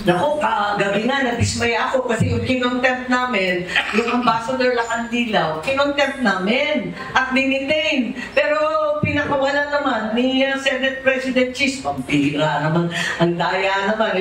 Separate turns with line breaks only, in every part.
Naku, kagabi nga, nadismaya ako kasi yung kinontempt namin, yung Ambassador Lacandilaw, kinontempt namin at dinitain. Pero pinakawala naman ni Senate President Chis, pampira naman, ang daya naman.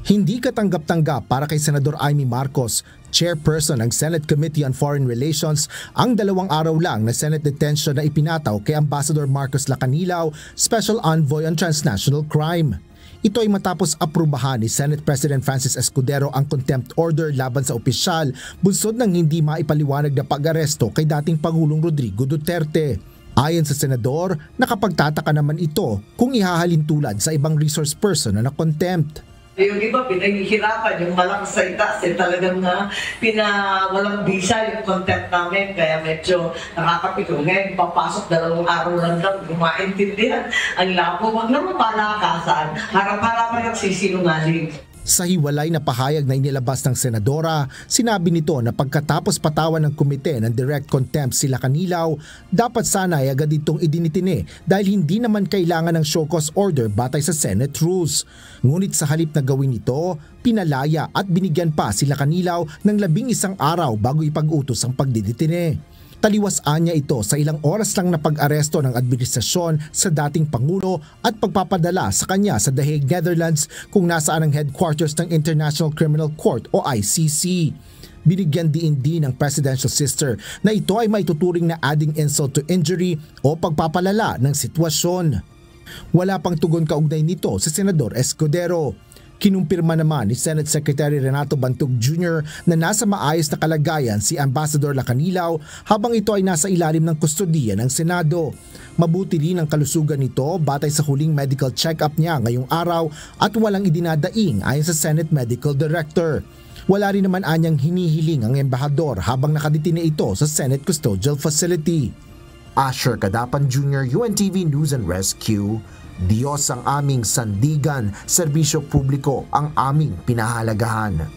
Hindi katanggap-tanggap para kay Senador Amy Marcos, chairperson ng Senate Committee on Foreign Relations, ang 2 araw lang na Senate detention na ipinataw kay Ambassador Marcos Lacanilao, Special Envoy on Transnational Crime. Ito ay matapos aprubahan ni Senate President Francis Escudero ang contempt order laban sa opisyal bunsod ng hindi maipaliwanag na pag-aresto kay dating Pangulong Rodrigo Duterte. Ayon sa senador, nakapagtataka naman ito kung ihahalin tulad sa ibang resource person na na-contempt.
Yung iba, pinahihirapan yung malakas sa itaas. Talagang walang visa yung content namin. Kaya medyo nakakapito. Ngayon, papasok 2 araw lang daw. Maintindihan. Ang labo, wag naman palakasan. Harap-harapan ang sisinungaling.
Sa hiwalay na pahayag na inilabas ng senadora, sinabi nito na pagkatapos patawan ng komite ng direct contempt si Lacanilao, dapat sana ay agad itong idinitine dahil hindi naman kailangan ng show cause order batay sa Senate rules. Ngunit sa halip na gawin ito, pinalaya at binigyan pa si Lacanilao ng 11 araw bago ipag-utos ang pagdiditine. Taliwasaan niya ito sa ilang oras lang na pag-aresto ng administrasyon sa dating Pangulo at pagpapadala sa kanya sa The Hague, Netherlands kung nasaan ang headquarters ng International Criminal Court o ICC. Binigyan din ng presidential sister na ito ay maituturing na adding insult to injury o pagpapalala ng sitwasyon. Wala pang tugon kaugnay nito sa Senador Escudero. Kinumpirma naman ni Senate Secretary Renato Bantog Jr. na nasa maayos na kalagayan si Ambassador Lacanilao habang ito ay nasa ilalim ng kustodiya ng Senado. Mabuti rin ang kalusugan nito batay sa huling medical check-up niya ngayong araw at walang idinadaing ayon sa Senate Medical Director. Wala rin naman anyang hinihiling ang embahador habang nakadetine ito sa Senate Custodial Facility. Asher Cadapan Jr., UNTV News and Rescue. Diyos ang aming sandigan, serbisyo publiko ang aming pinahalagahan.